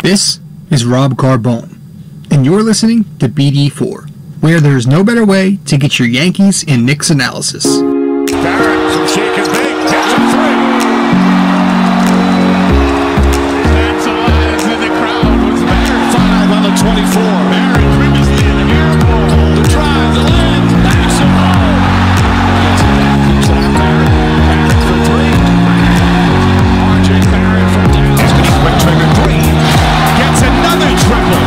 This is Rob Carbone, and you're listening to BD4, where there's no better way to get your Yankees and Knicks analysis. Barrett from shake and bake, hits a three. That's alive in the crowd with Barrett. 5 on the 24. Barrett previously in the air ball. The drive, the land, backs him home. Gets it back, keeps it out there. Barrett for three. RJ Barrett from down. He's got a quick trigger three. Gets another triple.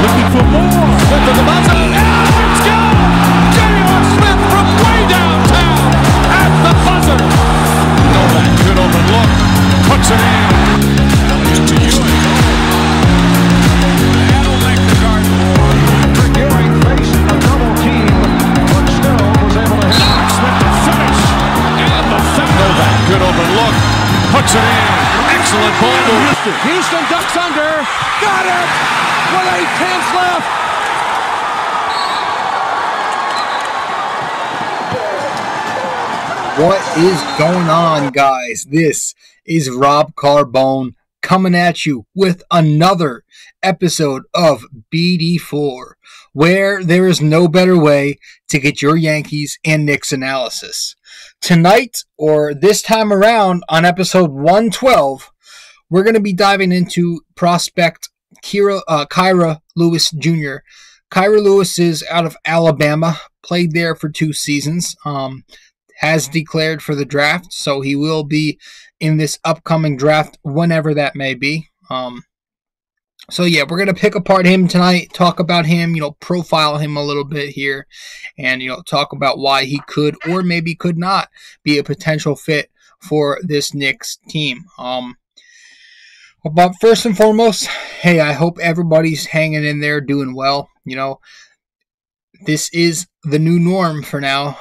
Looking for more. Flip to the buzzer. And it's gone! J.R. Smith from way downtown at the buzzer. Novak, good open look. Puts it in. To Ewing. That'll make the Garden War. Ewing faced a double team, but still was able to hit. Knox with the finish. And the foul. Novak, good open look. Puts it in. Excellent ball move. Houston ducks under. Got it! With 8 tenths left. What is going on, guys? This is Rob Carbone coming at you with another episode of BD4, where there is no better way to get your Yankees and Knicks analysis. Tonight, or this time around on episode 112, we're going to be diving into prospect Kyra Lewis Jr. Kyra Lewis is out of Alabama, played there for 2 seasons, has declared for the draft, so he will be in this upcoming draft whenever that may be. So yeah, we're going to pick apart him tonight, talk about him, profile him a little bit here, and, talk about why he could or maybe could not be a potential fit for this Knicks team. But first and foremost, hey, I hope everybody's hanging in there, doing well. This is the new norm for now.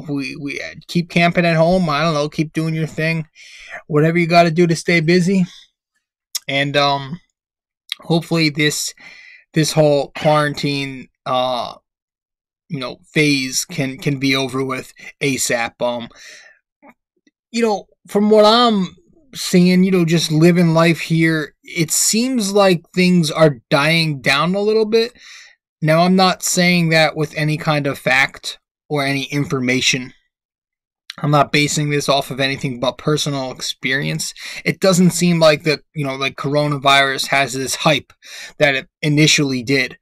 We keep camping at home. I don't know, keep doing your thing, whatever you got to do to stay busy. And hopefully this whole quarantine phase can be over with ASAP. From what I'm seeing, just living life here, it seems like things are dying down a little bit. Now, I'm not saying that with any kind of fact or any information. I'm not basing this off of anything but personal experience. It doesn't seem like like coronavirus has this hype that it initially did.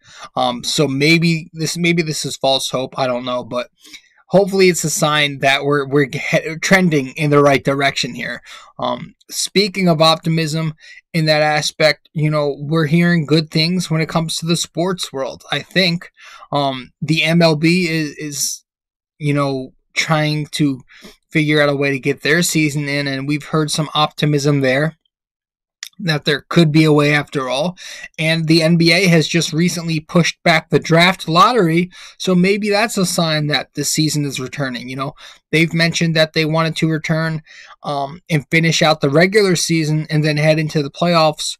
So maybe this is false hope. I don't know, but hopefully it's a sign that we're trending in the right direction here. Speaking of optimism in that aspect, we're hearing good things when it comes to the sports world. I think the MLB is trying to figure out a way to get their season in, and we've heard some optimism there that there could be a way after all. And the NBA has just recently pushed back the draft lottery, so maybe that's a sign that the season is returning. They've mentioned that they wanted to return and finish out the regular season and then head into the playoffs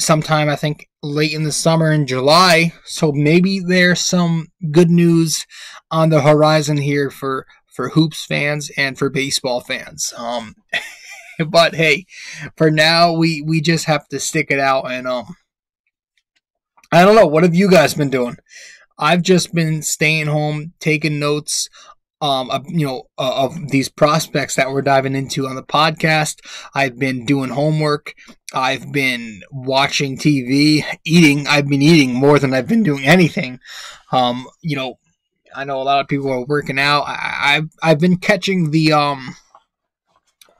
sometime, I think, late in the summer in July. So maybe there's some good news on the horizon here for hoops fans and for baseball fans. But hey, for now, we just have to stick it out. And I don't know. What have you guys been doing? I've just been staying home, taking notes of these prospects that we're diving into on the podcast. I've been doing homework. I've been watching TV, eating. I've been eating more than I've been doing anything. I know a lot of people are working out. I've been catching the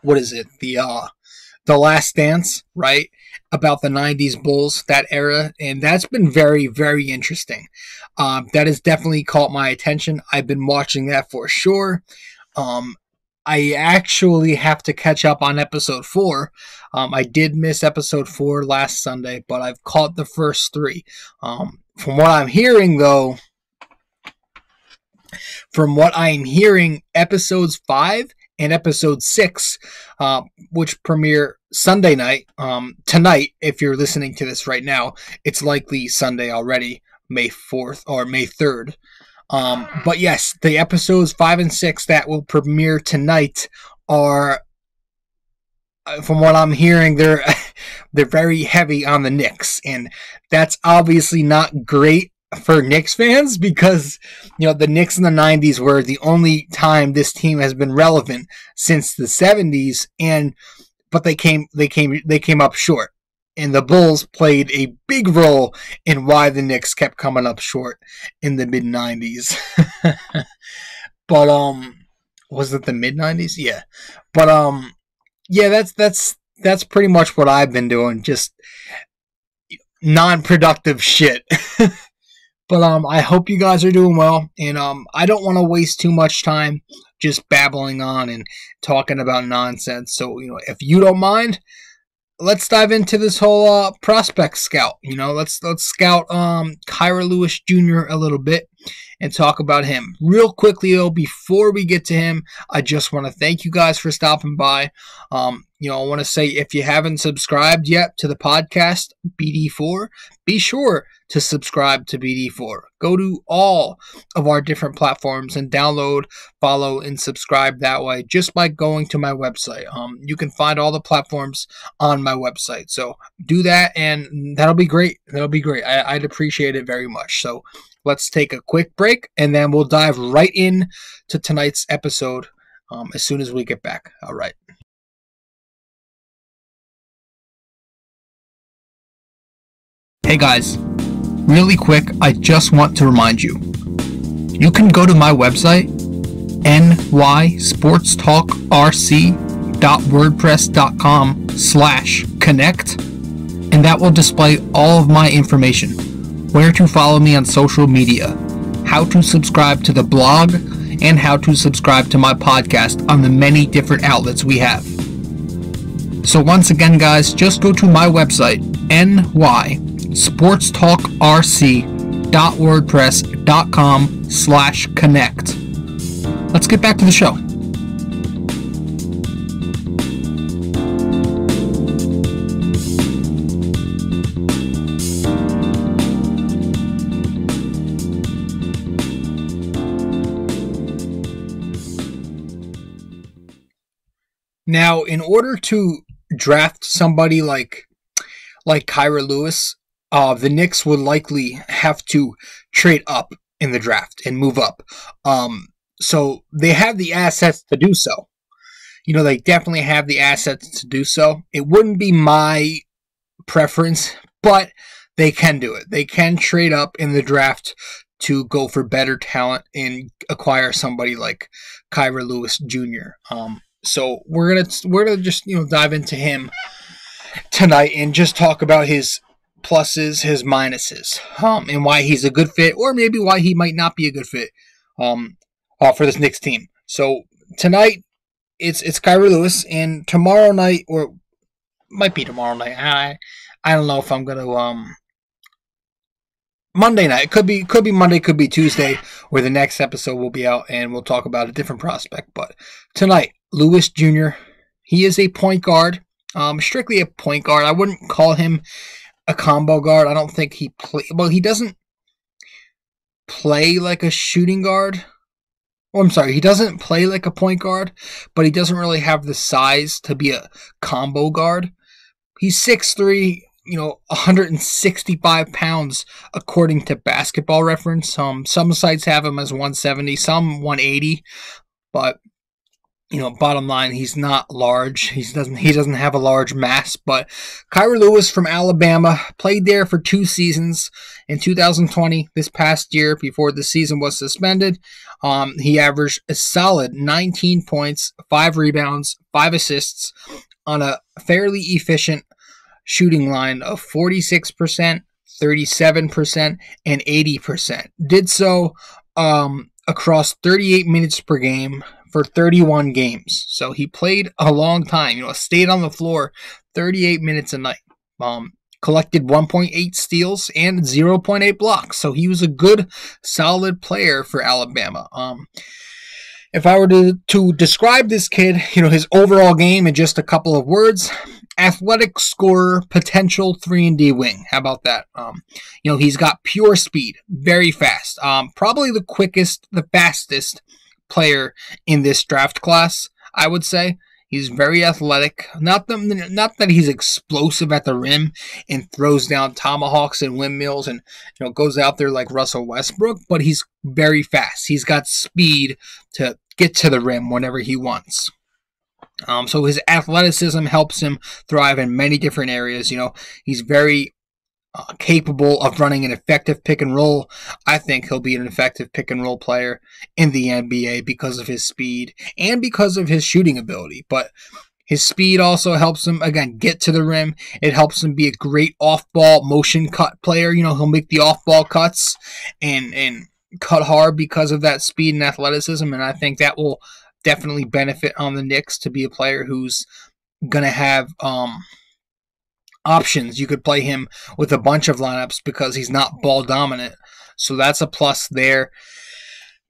what is it? The Last Dance, right? About the 90s Bulls, that era. And that's been very, very interesting. That has definitely caught my attention. I've been watching that for sure. I actually have to catch up on episode 4. I did miss episode 4 last Sunday, but I've caught the first 3. From what I'm hearing, though, episodes 5 and episode 6, which premiere Sunday night, tonight, if you're listening to this right now, it's likely Sunday already, May 4th or May 3rd. But yes, the episodes 5 and 6 that will premiere tonight are from what I'm hearing, they're they're very heavy on the Knicks, and that's obviously not great for Knicks fans because, the Knicks in the 90s were the only time this team has been relevant since the 70s, but they came up short. And the Bulls played a big role in why the Knicks kept coming up short in the mid-90s. But was it the mid-90s? Yeah. But yeah, that's pretty much what I've been doing, just non-productive shit. But I hope you guys are doing well, and I don't want to waste too much time just babbling on and talking about nonsense. So, if you don't mind, let's dive into this whole prospect scout. Let's scout Kira Lewis Jr. a little bit and talk about him. Real quickly, though, before we get to him, I just want to thank you guys for stopping by. I want to say, if you haven't subscribed yet to the podcast, BD4, be sure to subscribe to BD4. Go to all of our different platforms and download, follow, and subscribe that way just by going to my website. You can find all the platforms on my website. So do that, and that'll be great. I'd appreciate it very much. So let's take a quick break, and then we'll dive right in to tonight's episode as soon as we get back. All right. Hey guys, really quick, I just want to remind you, you can go to my website, nysportstalkrc.wordpress.com/connect, and that will display all of my information, where to follow me on social media, how to subscribe to the blog, and how to subscribe to my podcast on the many different outlets we have. So once again, guys, just go to my website, nysportstalkrc.wordpress.com/connect. Let's get back to the show. Now, in order to draft somebody like Kira Lewis, the Knicks would likely have to trade up in the draft and move up. So they have the assets to do so. They definitely have the assets to do so. It wouldn't be my preference, but they can do it. They can trade up in the draft to go for better talent and acquire somebody like Kira Lewis Jr. So we're gonna just dive into him tonight and just talk about his pluses, his minuses, and why he's a good fit, or maybe why he might not be a good fit for this Knicks team. So tonight it's Kira Lewis, and tomorrow night, or might be tomorrow night. I don't know if I'm gonna Monday night. It could be Monday, could be Tuesday, where the next episode will be out, and we'll talk about a different prospect. But tonight, Lewis Jr., he is a point guard, strictly a point guard. I wouldn't call him a combo guard. I don't think he he doesn't play like a shooting guard. Oh, I'm sorry, he doesn't play like a point guard, but he doesn't really have the size to be a combo guard. He's 6'3", 165 pounds according to Basketball Reference. Some sites have him as 170, some 180, but bottom line, he's not large. He doesn't have a large mass. But Kira Lewis from Alabama played there for 2 seasons. In 2020, this past year, before the season was suspended, he averaged a solid 19 points, 5 rebounds, 5 assists on a fairly efficient shooting line of 46%, 37%, and 80%. Did so across 38 minutes per game for 31 games. So he played a long time, stayed on the floor 38 minutes a night. Collected 1.8 steals and 0.8 blocks. So he was a good, solid player for Alabama. If I were to describe this kid, his overall game in just a couple of words: athletic scorer, potential 3-and-D wing. How about that? He's got pure speed, very fast. Probably the quickest, the fastest player in this draft class, I would say. He's very athletic. Not that he's explosive at the rim and throws down tomahawks and windmills and goes out there like Russell Westbrook, but he's very fast. He's got speed to get to the rim whenever he wants. So his athleticism helps him thrive in many different areas. He's very capable of running an effective pick and roll. I think he'll be an effective pick and roll player in the NBA because of his speed and because of his shooting ability. But his speed also helps him, again, get to the rim. It helps him be a great off-ball motion cut player. He'll make the off-ball cuts and cut hard because of that speed and athleticism. And I think that will definitely benefit on the Knicks to be a player who's going to have options. You could play him with a bunch of lineups because he's not ball dominant. So that's a plus there.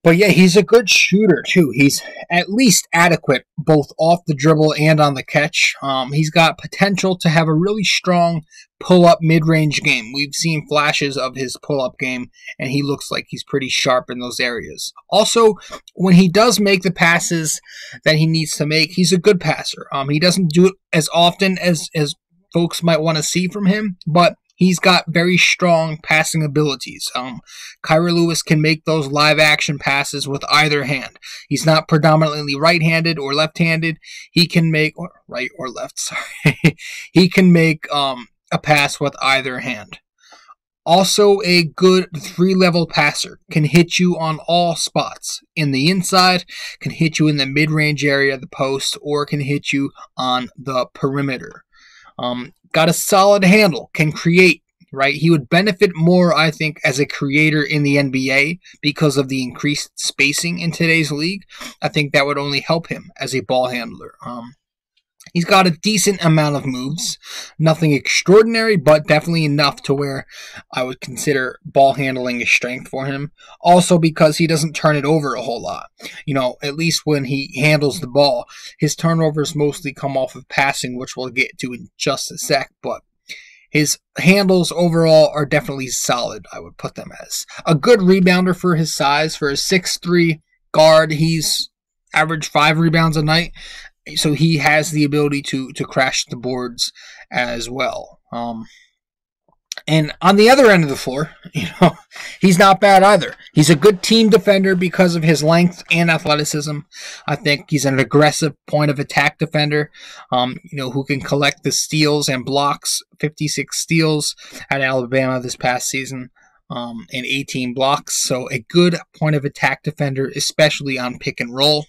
But yeah, he's a good shooter too. He's at least adequate both off the dribble and on the catch. He's got potential to have a really strong pull-up mid-range game. We've seen flashes of his pull-up game, and he looks like he's pretty sharp in those areas. Also, when he does make the passes that he needs to make, he's a good passer. He doesn't do it as often as folks might want to see from him, but he's got very strong passing abilities. Kira Lewis can make those live action passes with either hand. He's not predominantly right-handed or left-handed. He can make right or left. Sorry, he can make a pass with either hand. Also, a good 3-level passer. Can hit you on all spots. In the inside, can hit you in the mid-range area of the post, or can hit you on the perimeter. Got a solid handle, can create, right? He would benefit more, I think, as a creator in the NBA because of the increased spacing in today's league. I think that would only help him as a ball handler. He's got a decent amount of moves. Nothing extraordinary, but definitely enough to where I would consider ball handling a strength for him. Also because he doesn't turn it over a whole lot. At least when he handles the ball. His turnovers mostly come off of passing, which we'll get to in just a sec. But his handles overall are definitely solid, I would put them as. A good rebounder for his size. For a 6'3" guard, he's averaged 5 rebounds a night. So he has the ability to crash the boards as well. And on the other end of the floor, he's not bad either. He's a good team defender because of his length and athleticism. I think he's an aggressive point of attack defender, who can collect the steals and blocks. 56 steals at Alabama this past season, and 18 blocks. So a good point of attack defender, especially on pick and roll.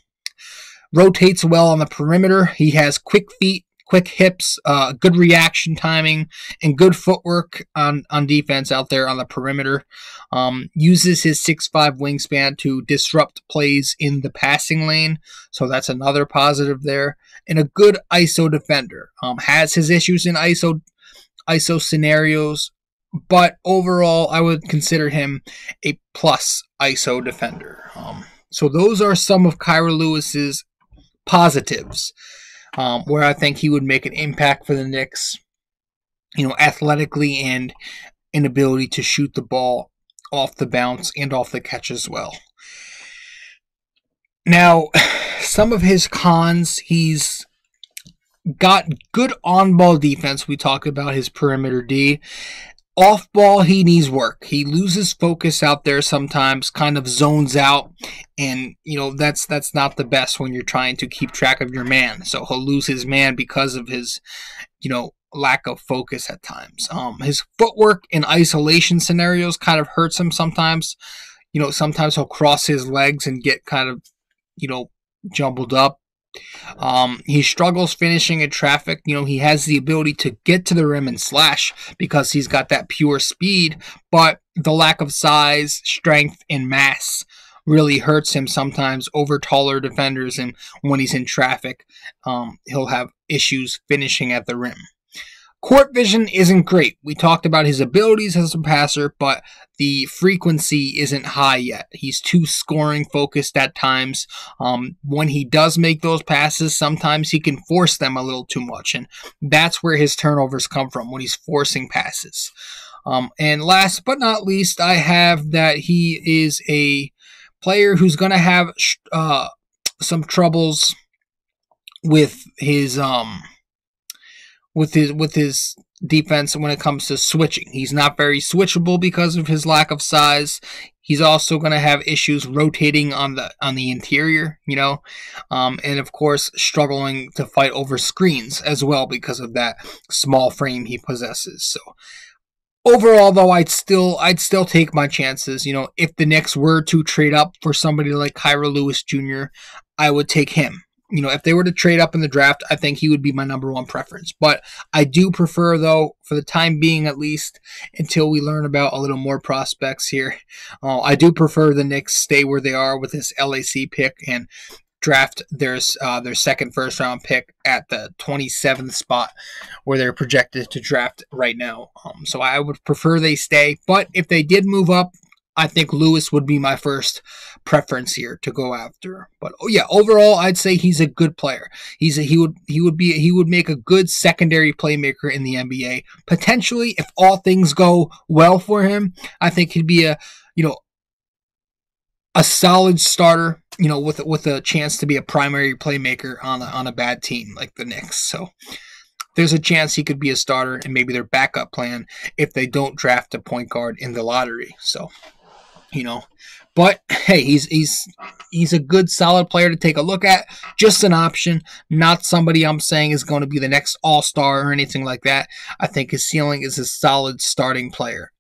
Rotates well on the perimeter. He has quick feet, quick hips, good reaction timing, and good footwork on defense out there on the perimeter. Uses his 6'5" wingspan to disrupt plays in the passing lane, so that's another positive there. And a good ISO defender. Has his issues in ISO scenarios, but overall I would consider him a plus ISO defender. So those are some of Kira Lewis's positives, where I think he would make an impact for the Knicks, athletically and an ability to shoot the ball off the bounce and off the catch as well. Now, some of his cons, he's got good on-ball defense. We talk about his perimeter D. Off ball, he needs work. He loses focus out there sometimes, kind of zones out, and that's not the best when you're trying to keep track of your man. So he'll lose his man because of his, lack of focus at times. His footwork in isolation scenarios kind of hurts him sometimes. Sometimes he'll cross his legs and get kind of, jumbled up. He struggles finishing in traffic. He has the ability to get to the rim and slash because he's got that pure speed, but the lack of size, strength, and mass really hurts him sometimes over taller defenders, and when he's in traffic, he'll have issues finishing at the rim. Court vision isn't great. We talked about his abilities as a passer, but the frequency isn't high yet. He's too scoring focused at times. When he does make those passes, sometimes he can force them a little too much, and that's where his turnovers come from, when he's forcing passes. And last but not least, I have that he is a player who's going to have some troubles with his defense when it comes to switching. He's not very switchable because of his lack of size. He's also going to have issues rotating on the interior, and of course struggling to fight over screens as well because of that small frame he possesses. So overall, though, I'd still take my chances. If the Knicks were to trade up for somebody like Kira Lewis Jr., I would take him. If they were to trade up in the draft, I think he would be my number one preference. But I do prefer, though, for the time being at least, until we learn about a little more prospects here, I do prefer the Knicks stay where they are with this LAC pick and draft their second first-round pick at the 27th spot where they're projected to draft right now. So I would prefer they stay. But if they did move up, I think Lewis would be my first preference here to go after. But overall, I'd say he's a good player. He would make a good secondary playmaker in the NBA. Potentially, if all things go well for him, I think he'd be a solid starter, with a chance to be a primary playmaker on a bad team like the Knicks. So there's a chance he could be a starter and maybe their backup plan if they don't draft a point guard in the lottery. So, but hey, he's a good, solid player to take a look at. Just an option, not somebody I'm saying is going to be the next all-star or anything like that. I think his ceiling is a solid starting player.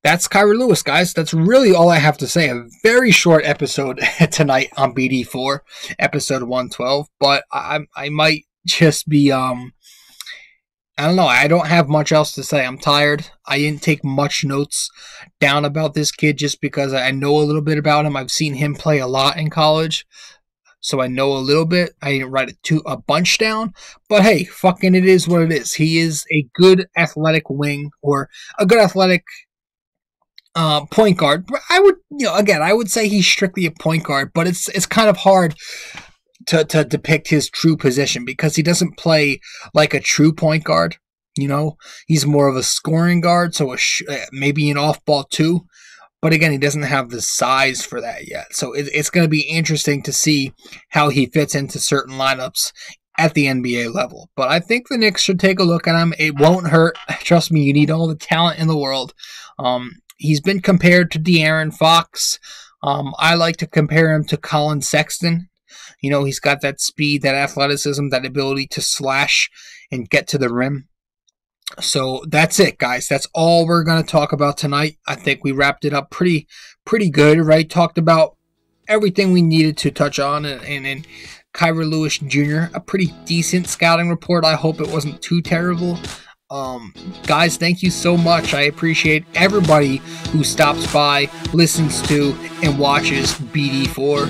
That's Kira Lewis, guys. That's really all I have to say. A very short episode tonight on BD4, episode 112. But I might just be I don't know. I don't have much else to say. I'm tired. I didn't take much notes down about this kid just because I know a little bit about him. I've seen him play a lot in college, so I know a little bit. I didn't write a bunch down, but hey, fucking it is what it is. He is a good athletic wing or a good athletic point guard. I would say he's strictly a point guard, but it's kind of hard to depict his true position because he doesn't play like a true point guard. He's more of a scoring guard, so maybe an off-ball too. But again, he doesn't have the size for that yet. So it's going to be interesting to see how he fits into certain lineups at the NBA level. But I think the Knicks should take a look at him. It won't hurt. Trust me, you need all the talent in the world. He's been compared to De'Aaron Fox. I like to compare him to Colin Sexton. He's got that speed, that athleticism, that ability to slash and get to the rim. So that's it, guys. That's all we're going to talk about tonight. I think we wrapped it up pretty good, right? Talked about everything we needed to touch on. And Kira Lewis Jr., a pretty decent scouting report. I hope it wasn't too terrible. Guys, thank you so much. I appreciate everybody who stops by, listens to, and watches BD4.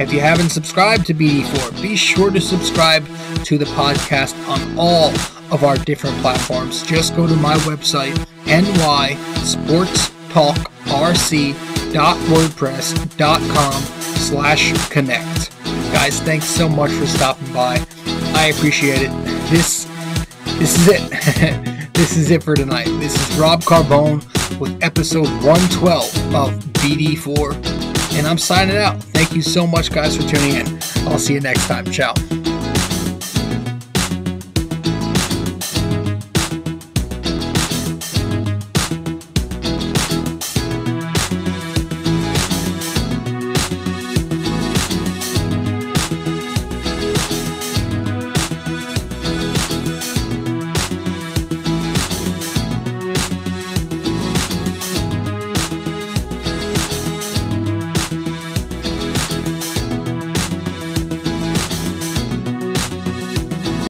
If you haven't subscribed to BD4, be sure to subscribe to the podcast on all of our different platforms. Just go to my website, nysportstalkrc.wordpress.com/connect. Guys, thanks so much for stopping by. I appreciate it. This is it. This is it for tonight. This is Rob Carbone with episode 112 of BD4. And I'm signing out. Thank you so much, guys, for tuning in. I'll see you next time. Ciao.